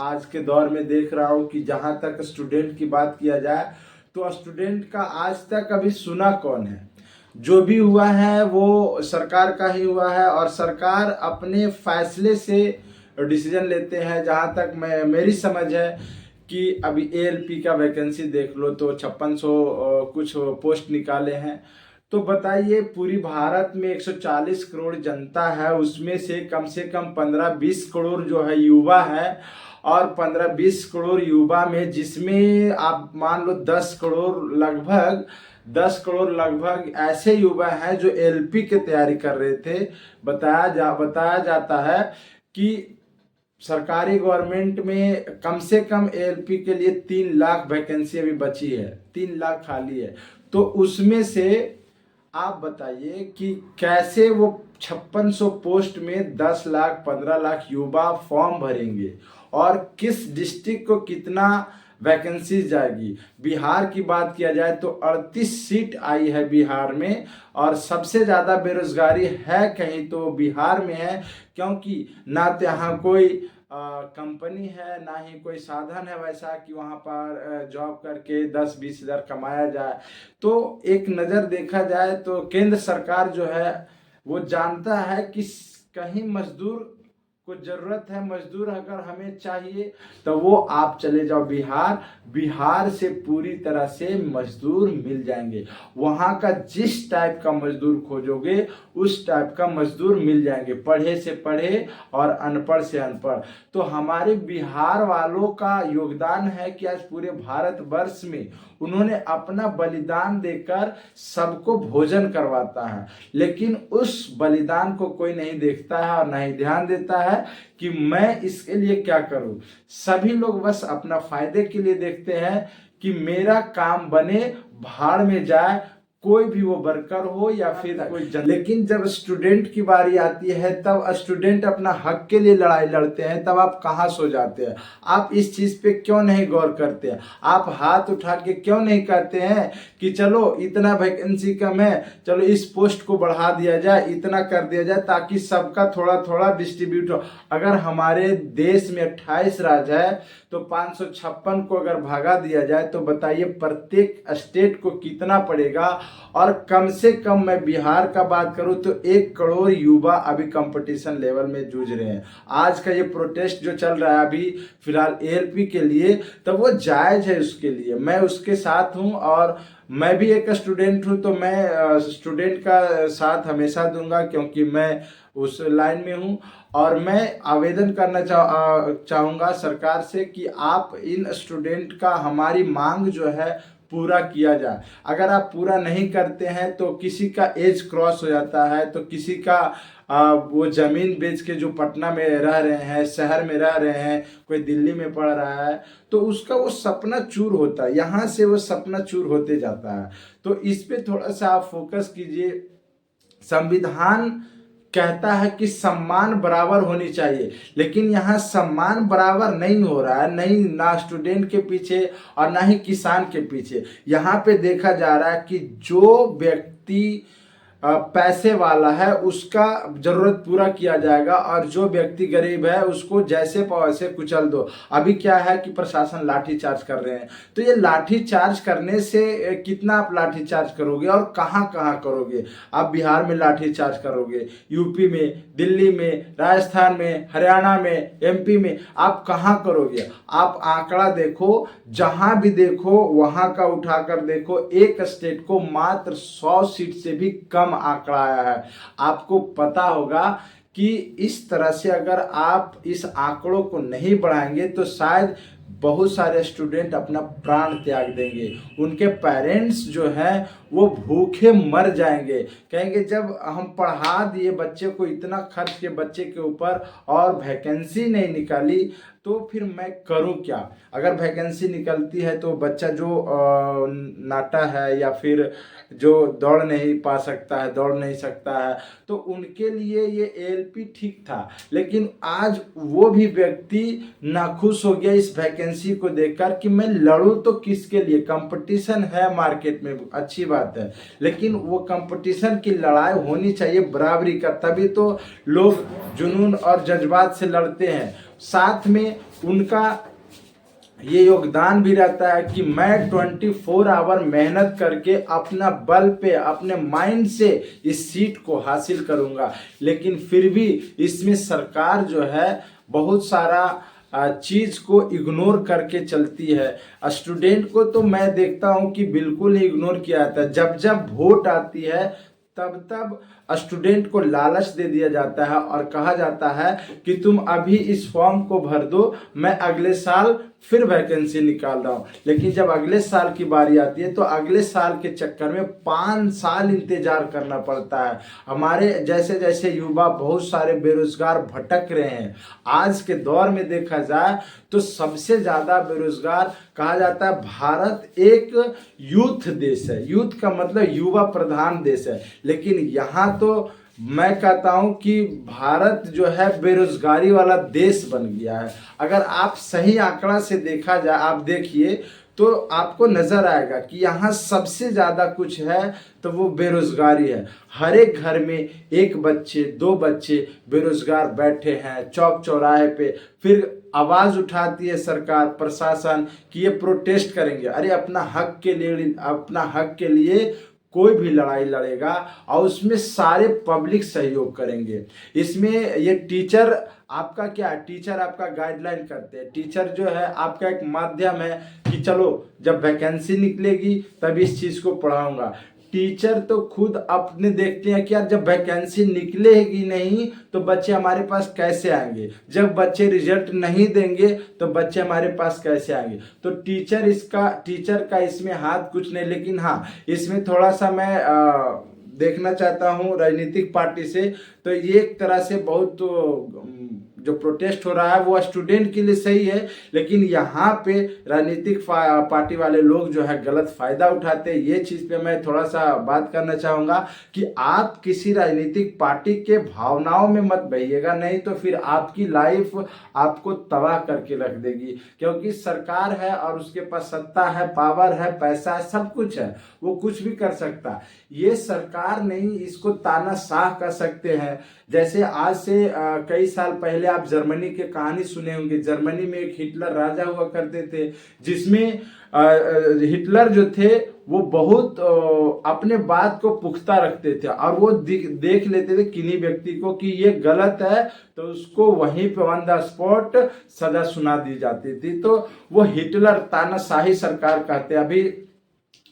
आज के दौर में देख रहा हूँ कि जहाँ तक स्टूडेंट की बात किया जाए तो स्टूडेंट का आज तक अभी सुना कौन है। जो भी हुआ है वो सरकार का ही हुआ है और सरकार अपने फैसले से डिसीजन लेते हैं। जहाँ तक मेरी समझ है कि अभी एएलपी का वैकेंसी देख लो तो 5600 कुछ पोस्ट निकाले हैं। तो बताइए, पूरी भारत में 140 करोड़ जनता है, उसमें से कम 15-20 करोड़ जो है युवा है। और 15-20 करोड़ युवा में जिसमें आप मान लो 10 करोड़ लगभग ऐसे युवा हैं जो एलपी की तैयारी कर रहे थे। बताया जाता है कि सरकारी गवर्नमेंट में कम से कम एएलपी के लिए 3 लाख वैकेंसी अभी बची है, 3 लाख खाली है। तो उसमें से आप बताइए कि कैसे वो 5600 पोस्ट में 10 लाख 15 लाख युवा फॉर्म भरेंगे और किस डिस्ट्रिक्ट को कितना वैकेंसी जाएगी। बिहार की बात किया जाए तो 38 सीट आई है बिहार में और सबसे ज़्यादा बेरोजगारी है कहीं तो बिहार में है, क्योंकि ना तो यहाँ कोई कंपनी है ना ही कोई साधन है वैसा कि वहाँ पर जॉब करके 10-20 हज़ार कमाया जाए। तो एक नज़र देखा जाए तो केंद्र सरकार जो है वो जानता है कि कहीं मजदूर को जरूरत है, मजदूर अगर हमें चाहिए तो वो आप चले जाओ बिहार से पूरी तरह से मजदूर मिल जाएंगे। वहाँ का जिस टाइप का मजदूर खोजोगे उस टाइप का मजदूर मिल जाएंगे, पढ़े से पढ़े और अनपढ़ से अनपढ़। तो हमारे बिहार वालों का योगदान है कि आज पूरे भारत वर्ष में उन्होंने अपना बलिदान देकर सबको भोजन करवाता है, लेकिन उस बलिदान को कोई नहीं देखता है और नहीं ध्यान देता है कि मैं इसके लिए क्या करूं। सभी लोग बस अपना फायदे के लिए देखते हैं कि मेरा काम बने, भाड़ में जाए, कोई भी वो वर्कर हो या फिर कोई लेकिन जब स्टूडेंट की बारी आती है तब स्टूडेंट अपना हक के लिए लड़ाई लड़ते हैं, तब आप कहाँ सो जाते हैं। आप इस चीज पे क्यों नहीं गौर करते हैं? आप हाथ उठा के क्यों नहीं कहते हैं कि चलो इतना वैकेंसी कम है, चलो इस पोस्ट को बढ़ा दिया जाए, इतना कर दिया जाए ताकि सबका थोड़ा थोड़ा डिस्ट्रीब्यूट हो। अगर हमारे देश में 28 राज्य है तो 556 को अगर भागा दिया जाए तो बताइए प्रत्येक स्टेट को कितना पड़ेगा। और कम से कम मैं बिहार का बात करूं तो 1 करोड़ युवा अभी कंपटीशन लेवल में जूझ रहे हैं। आज का ये प्रोटेस्ट जो चल रहा है अभी फिलहाल एएलपी के लिए, तो वो जायज है, उसके लिए मैं उसके साथ हूं और मैं भी एक स्टूडेंट हूं। तो मैं स्टूडेंट का साथ हमेशा दूंगा क्योंकि मैं उस लाइन में हूं। और मैं आवेदन करना चाहूँगा सरकार से कि आप इन स्टूडेंट का हमारी मांग जो है पूरा किया जाए। अगर आप पूरा नहीं करते हैं तो किसी का एज क्रॉस हो जाता है, तो किसी का वो ज़मीन बेच के जो पटना में रह रहे हैं, शहर में रह रहे हैं, कोई दिल्ली में पढ़ रहा है, तो उसका वो सपना चूर होता है, यहाँ से वो सपना चूर होते जाता है। तो इस पे थोड़ा सा आप फोकस कीजिए। संविधान कहता है कि सम्मान बराबर होनी चाहिए, लेकिन यहाँ सम्मान बराबर नहीं हो रहा है, नहीं, ना स्टूडेंट के पीछे और ना ही किसान के पीछे। यहाँ पे देखा जा रहा है कि जो व्यक्ति पैसे वाला है उसका जरूरत पूरा किया जाएगा और जो व्यक्ति गरीब है उसको जैसे पाओ वैसे कुचल दो। अभी क्या है कि प्रशासन लाठी चार्ज कर रहे हैं, तो ये लाठी चार्ज करने से कितना आप लाठी चार्ज करोगे और कहाँ कहाँ करोगे? आप बिहार में लाठी चार्ज करोगे, यूपी में, दिल्ली में, राजस्थान में, हरियाणा में, एमपी में, आप कहाँ करोगे? आप आंकड़ा देखो, जहां भी देखो वहां का उठाकर देखो, एक स्टेट को मात्र 100 सीट से भी कम आंकड़ा आया है। आपको पता होगा कि इस तरह से अगर आप इस आंकड़ों को नहीं बढ़ाएंगे तो शायद बहुत सारे स्टूडेंट अपना प्राण त्याग देंगे, उनके पेरेंट्स जो हैं वो भूखे मर जाएंगे। कहेंगे जब हम पढ़ा दिए बच्चे को, इतना खर्च के बच्चे के ऊपर और वैकेंसी नहीं निकाली तो फिर मैं करूं क्या? अगर वैकेंसी निकलती है तो बच्चा जो नाटा है या फिर जो दौड़ नहीं पा सकता है, दौड़ नहीं सकता है, तो उनके लिए ये एएलपी ठीक था। लेकिन आज वो भी व्यक्ति नाखुश हो गया इस वैकेंसी को देखकर कि मैं लड़ूं तो किसके लिए? कंपटीशन है मार्केट में, अच्छी बात है, लेकिन वो कंपटीशन की लड़ाई होनी चाहिए बराबरी का, तभी तो लोग जुनून और जज्बात से लड़ते हैं। साथ में उनका ये योगदान भी रहता है कि मैं 24 आवर मेहनत करके अपना बल पे अपने माइंड से इस सीट को हासिल करूंगा। लेकिन फिर भी इसमें सरकार जो है बहुत सारा चीज को इग्नोर करके चलती है। स्टूडेंट को तो मैं देखता हूं कि बिल्कुल ही इग्नोर किया जाता है। जब जब वोट आती है तब तब स्टूडेंट को लालच दे दिया जाता है और कहा जाता है कि तुम अभी इस फॉर्म को भर दो, मैं अगले साल फिर वैकेंसी निकाल रहा हूँ। लेकिन जब अगले साल की बारी आती है तो अगले साल के चक्कर में 5 साल इंतजार करना पड़ता है। हमारे जैसे जैसे युवा बहुत सारे बेरोजगार भटक रहे हैं। आज के दौर में देखा जाए तो सबसे ज्यादा बेरोजगार कहा जाता है। भारत एक यूथ देश है, यूथ का मतलब युवा प्रधान देश है। लेकिन यहाँ तो मैं कहता हूं कि भारत जो है बेरोजगारी वाला देश बन गया है। अगर आप सही आंकड़ा से देखा जाए, आप देखिए तो आपको नजर आएगा कि यहाँ सबसे ज्यादा कुछ है तो वो बेरोजगारी है। हर एक घर में एक बच्चे 2 बच्चे बेरोजगार बैठे हैं चौक चौराहे पे। फिर आवाज उठाती है सरकार प्रशासन कि ये प्रोटेस्ट करेंगे। अरे अपना हक के लिए कोई भी लड़ाई लड़ेगा और उसमें सारे पब्लिक सहयोग करेंगे। इसमें ये टीचर आपका क्या है, टीचर आपका गाइडलाइन करते हैं। टीचर जो है आपका एक माध्यम है कि चलो जब वैकेंसी निकलेगी तब इस चीज को पढ़ाऊंगा। टीचर तो खुद अपने देखते हैं कि यार जब वैकेंसी निकलेगी नहीं तो बच्चे हमारे पास कैसे आएंगे, जब बच्चे रिजल्ट नहीं देंगे तो बच्चे हमारे पास कैसे आएंगे। तो टीचर का इसमें हाथ कुछ नहीं। लेकिन हाँ, इसमें थोड़ा सा मैं देखना चाहता हूँ राजनीतिक पार्टी से। तो ये एक तरह से बहुत जो प्रोटेस्ट हो रहा है वो स्टूडेंट के लिए सही है, लेकिन यहाँ पे राजनीतिक पार्टी वाले लोग जो है गलत फायदा उठाते हैं। ये चीज पे मैं थोड़ा सा बात करना चाहूंगा कि आप किसी राजनीतिक पार्टी के भावनाओं में मत बहिएगा, नहीं तो फिर आपकी लाइफ आपको तबाह करके रख देगी। क्योंकि सरकार है और उसके पास सत्ता है, पावर है, पैसा है, सब कुछ है, वो कुछ भी कर सकता। ये सरकार नहीं, इसको तानाशाह कर सकते हैं। जैसे आज से कई साल पहले आप जर्मनी की कहानी सुने होंगे। जर्मनी में एक हिटलर राजा हुआ करते थे, जिसमें हिटलर जो थे वो बहुत अपने बात को पुख्ता रखते थे और वो देख लेते थे किन्हीं व्यक्ति को कि ये गलत है तो उसको वहीं पे ऑन द स्पॉट सजा सुना दी जाती थी। तो वो हिटलर तानाशाही सरकार कहते हैं। अभी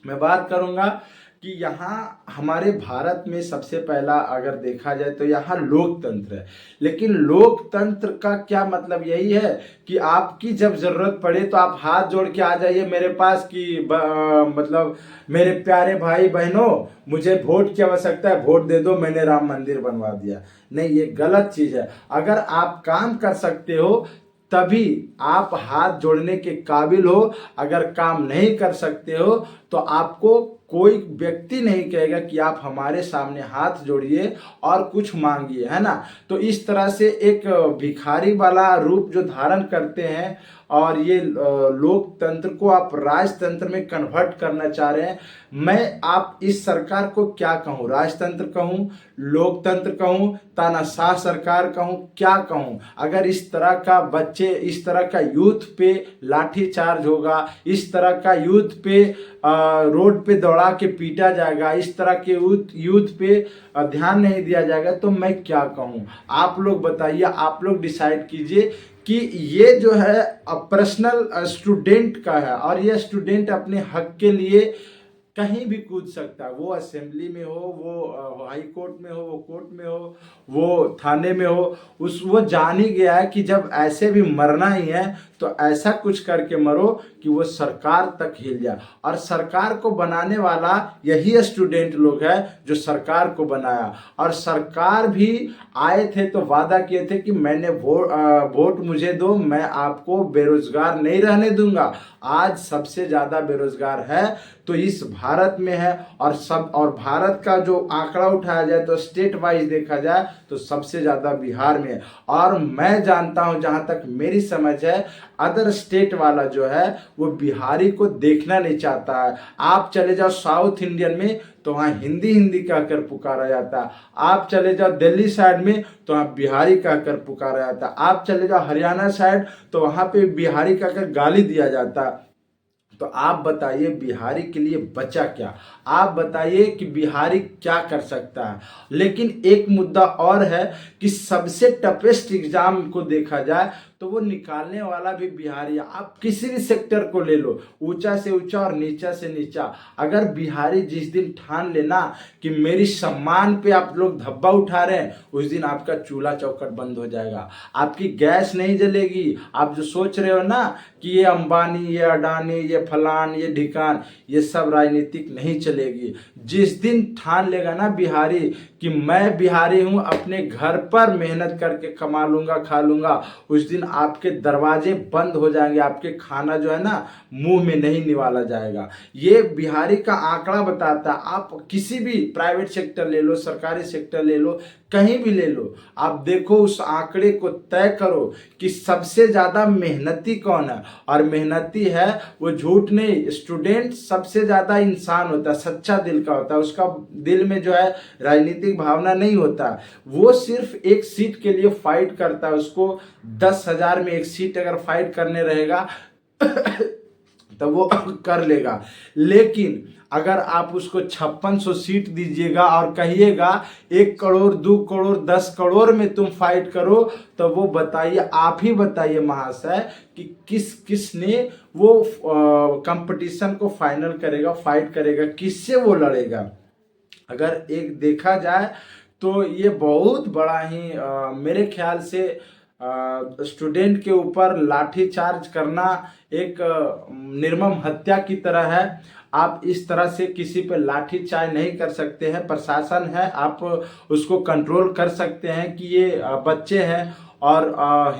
मैं बात करूंगा कि यहाँ हमारे भारत में सबसे पहला अगर देखा जाए तो यहाँ लोकतंत्र है। लेकिन लोकतंत्र का क्या मतलब यही है कि आपकी जब जरूरत पड़े तो आप हाथ जोड़ के आ जाइए मेरे पास कि मतलब मेरे प्यारे भाई बहनों मुझे वोट की आवश्यकता है, वोट दे दो, मैंने राम मंदिर बनवा दिया। नहीं, ये गलत चीज है। अगर आप काम कर सकते हो तभी आप हाथ जोड़ने के काबिल हो। अगर काम नहीं कर सकते हो तो आपको कोई व्यक्ति नहीं कहेगा कि आप हमारे सामने हाथ जोड़िए और कुछ मांगिए, है ना। तो इस तरह से एक भिखारी वाला रूप जो धारण करते हैं और ये लोकतंत्र को आप राजतंत्र में कन्वर्ट करना चाह रहे हैं। मैं आप इस सरकार को क्या कहूँ, राजतंत्र कहूँ, लोकतंत्र कहूँ, तानाशाह सरकार कहूँ, क्या कहूँ। अगर इस तरह का बच्चे, इस तरह का यूथ पे लाठी चार्ज होगा, इस तरह का यूथ पे रोड पे दौड़ा के पीटा जाएगा, इस तरह के यूथ पे ध्यान नहीं दिया जाएगा, तो मैं क्या कहूँ। आप लोग बताइए, आप लोग डिसाइड कीजिए कि ये जो है पर्सनल स्टूडेंट का है और ये स्टूडेंट अपने हक के लिए कहीं भी कूद सकता है। वो असेंबली में हो, वो हाई कोर्ट में हो, वो कोर्ट में हो, वो थाने में हो। वो जान ही गया है कि जब ऐसे भी मरना ही है तो ऐसा कुछ करके मरो कि वो सरकार तक हिल जाए। और सरकार को बनाने वाला यही स्टूडेंट लोग है जो सरकार को बनाया। और सरकार भी आए थे तो वादा किए थे कि मैंने वोट मुझे दो, मैं आपको बेरोजगार नहीं रहने दूंगा। आज सबसे ज्यादा बेरोजगार है तो इस भारत में है। और भारत का जो आंकड़ा उठाया जाए तो स्टेट वाइज देखा जाए तो सबसे ज्यादा बिहार में है। और मैं जानता हूं, जहां तक मेरी समझ है, अदर स्टेट वाला जो है वो बिहारी को देखना नहीं चाहता है। आप चले जाओ साउथ इंडियन में तो वहाँ हिंदी हिंदी कहकर पुकारा जाता है। आप चले जाओ दिल्ली साइड में तो वहाँ बिहारी कहकर पुकारा जाता है। आप चले जाओ हरियाणा साइड तो वहाँ पे बिहारी कहकर गाली दिया जाता है। तो आप बताइए बिहारी के लिए बचा क्या? आप बताइए कि बिहारी क्या कर सकता है? लेकिन एक मुद्दा और है कि सबसे टफेस्ट एग्जाम को देखा जाए तो वो निकालने वाला भी बिहारी है। आप किसी भी सेक्टर को ले लो, ऊंचा से ऊंचा और नीचा से नीचा, अगर बिहारी जिस दिन ठान लेना कि मेरी सम्मान पे आप लोग धब्बा उठा रहे हैं, उस दिन आपका चूल्हा चौखट बंद हो जाएगा, आपकी गैस नहीं जलेगी। आप जो सोच रहे हो ना कि ये अंबानी, ये अडानी, ये फलान, ये ढिकान, ये सब राजनीतिक नहीं चलेगी। जिस दिन ठान लेगा ना बिहारी कि मैं बिहारी हूं, अपने घर पर मेहनत करके कमा लूंगा, खा लूंगा, उस दिन आपके दरवाजे बंद हो जाएंगे, आपके खाना जो है ना मुंह में नहीं निवाला जाएगा। ये बिहारी का आंकड़ा बताता है। आप किसी भी प्राइवेट सेक्टर ले लो, सरकारी सेक्टर ले लो, कहीं भी ले लो, आप देखो उस आंकड़े को तय करो कि सबसे ज्यादा मेहनती कौन है। और मेहनती है वो झूठ नहीं, स्टूडेंट सबसे ज्यादा इंसान होता है, सच्चा दिल का होता है, उसका दिल में जो है राजनीतिक भावना नहीं होता। वो सिर्फ एक सीट के लिए फाइट करता है। उसको 10,000 में एक सीट अगर फाइट करने रहेगा तो वो कर लेगा। लेकिन अगर आप उसको 5600 सीट दीजिएगा और कहिएगा 1 करोड़, 2 करोड़, 10 करोड़ में तुम फाइट करो, तो वो बताइए, आप ही बताइए महाशय कि किसने वो कंपटीशन को फाइनल करेगा, फाइट करेगा, किससे वो लड़ेगा। अगर एक देखा जाए तो ये बहुत बड़ा ही मेरे ख्याल से स्टूडेंट के ऊपर लाठी चार्ज करना एक निर्मम हत्या की तरह है। आप इस तरह से किसी पे लाठी चार्ज नहीं कर सकते हैं। प्रशासन है, आप उसको कंट्रोल कर सकते हैं कि ये बच्चे हैं और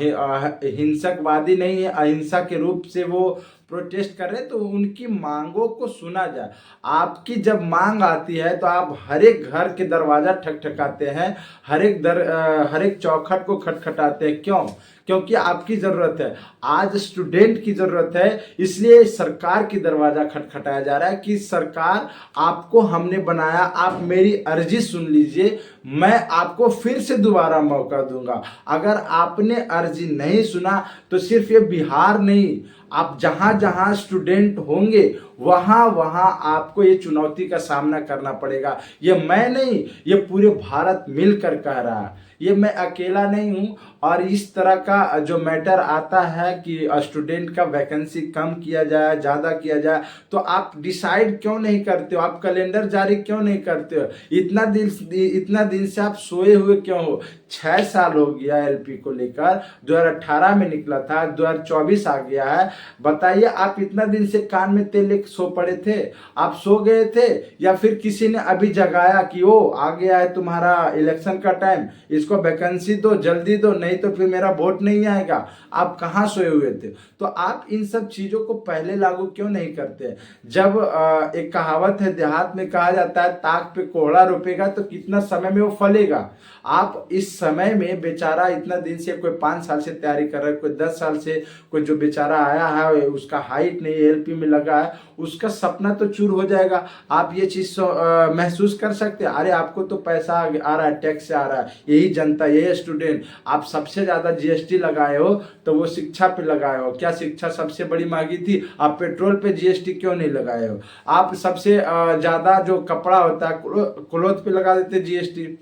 हिंसकवादी नहीं है, अहिंसा के रूप से वो प्रोटेस्ट कर रहे हैं, तो उनकी मांगों को सुना जाए। आपकी जब मांग आती है तो आप हर एक घर के दरवाजा ठकठकाते हैं, हर एक चौखट को खटखटाते हैं। क्यों? क्योंकि आपकी जरूरत है, आज स्टूडेंट की जरूरत है, इसलिए सरकार की दरवाजा खटखटाया जा रहा है कि सरकार आपको हमने बनाया, आप मेरी अर्जी सुन लीजिए, मैं आपको फिर से दोबारा मौका दूंगा। अगर आपने अर्जी नहीं सुना तो सिर्फ ये बिहार नहीं, आप जहां जहां स्टूडेंट होंगे वहां वहां आपको ये चुनौती का सामना करना पड़ेगा। ये मैं नहीं, ये पूरे भारत मिलकर कह रहा है, ये मैं अकेला नहीं हूं। और इस तरह का जो मैटर आता है कि स्टूडेंट का वैकेंसी कम किया जाए, ज़्यादा किया जाए, तो आप डिसाइड क्यों नहीं करते हो? आप कैलेंडर जारी क्यों नहीं करते हो? इतना दिन से आप सोए हुए क्यों हो? 6 साल हो गया एलपी को लेकर, 2018 में निकला था, 2024 आ गया है। बताइए, आप इतना दिन से कान में तेल लेके सो पड़े थे? आप सो गए थे या फिर किसी ने अभी जगाया कि ओ आ गया है तुम्हारा इलेक्शन का टाइम, इसको वैकेंसी दो, जल्दी दो, नहीं तो फिर मेरा वोट नहीं आएगा? आप कहाँ सोए हुए थे? तो आप इन सब चीजों को पहले लागू क्यों नहीं करते? जब एक कहावत है, देहात में कहा जाता है, ताक पे कोहड़ा रोपेगा तो कितना समय में वो फलेगा। आप इस समय में बेचारा इतना दिन से, कोई 5 साल से तैयारी कर रहा है, कोई 10 साल से, कोई जो बेचारा आया है उसका हाइट नहीं एलपी में लगा है, उसका सपना तो चूर हो जाएगा। आप ये चीज महसूस कर सकते हैं? अरे आपको तो पैसा आ रहा है, टैक्स से आ रहा है, यही जनता, यही स्टूडेंट, आप सबसे ज्यादा जीएसटी लगाए हो तो वो शिक्षा पे लगाए हो। क्या शिक्षा सबसे बड़ी महंगी थी? आप पेट्रोल पे जीएसटी क्यों नहीं लगाए हो? आप सबसे ज्यादा जो कपड़ा होता है क्लोथ पे लगा देते जीएसटी।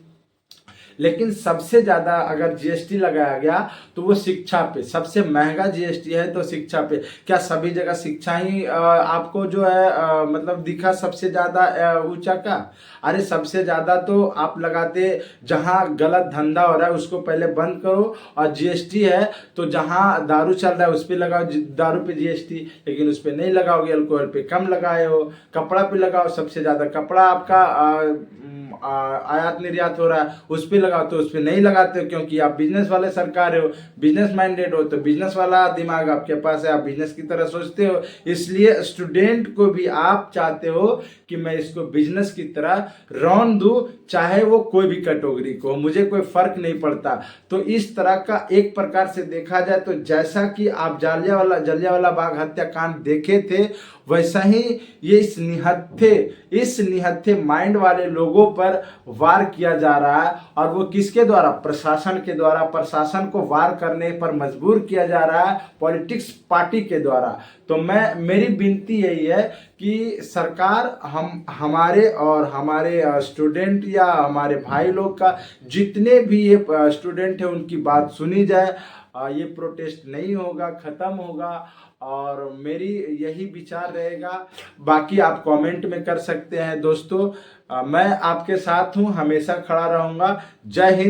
लेकिन सबसे ज्यादा अगर जीएसटी लगाया गया तो वो शिक्षा पे, सबसे महंगा जीएसटी है तो शिक्षा पे। क्या सभी जगह शिक्षा ही आपको जो है मतलब दिखा सबसे ज्यादा ऊंचा का? अरे सबसे ज्यादा तो आप लगाते जहां गलत धंधा हो रहा है उसको पहले बंद करो, और जीएसटी है तो जहां दारू चल रहा है उस पर लगाओ दारू पे जीएसटी, लेकिन उस पर नहीं लगाओगे, अल्कोहल पे कम लगाए हो, कपड़ा पे लगाओ, सबसे ज्यादा कपड़ा आपका आयात निर्यात हो रहा है उस पर लगाओ, तो उस पर नहीं लगाते हो क्योंकि आप बिजनेस वाले सरकार हो, बिजनेस माइंडेड हो, तो बिजनेस वाला दिमाग आपके पास है, आप बिजनेस की तरह सोचते हो। इसलिए स्टूडेंट को भी आप चाहते हो कि मैं इसको बिजनेस की तरह रौन दूं, चाहे वो कोई भी कैटेगरी को, मुझे कोई फर्क नहीं पड़ता। तो इस तरह का एक प्रकार से देखा जाए तो जैसा कि आप जलियांवाला बाग हत्याकांड देखे थे, वैसा ही ये इस निहत्थे माइंड वाले लोगों पर वार किया जा रहा है। और वो किसके द्वारा? प्रशासन के द्वारा। प्रशासन को वार करने पर मजबूर किया जा रहा है पॉलिटिक्स पार्टी के द्वारा। तो मेरी विनती यही है कि सरकार हमारे और हमारे स्टूडेंट या हमारे भाई लोग का जितने भी ये स्टूडेंट है उनकी बात सुनी जाए। ये प्रोटेस्ट नहीं होगा, खत्म होगा। और मेरी यही विचार रहेगा। बाकी आप कमेंट में कर सकते हैं दोस्तों। मैं आपके साथ हूँ, हमेशा खड़ा रहूँगा। जय हिंद।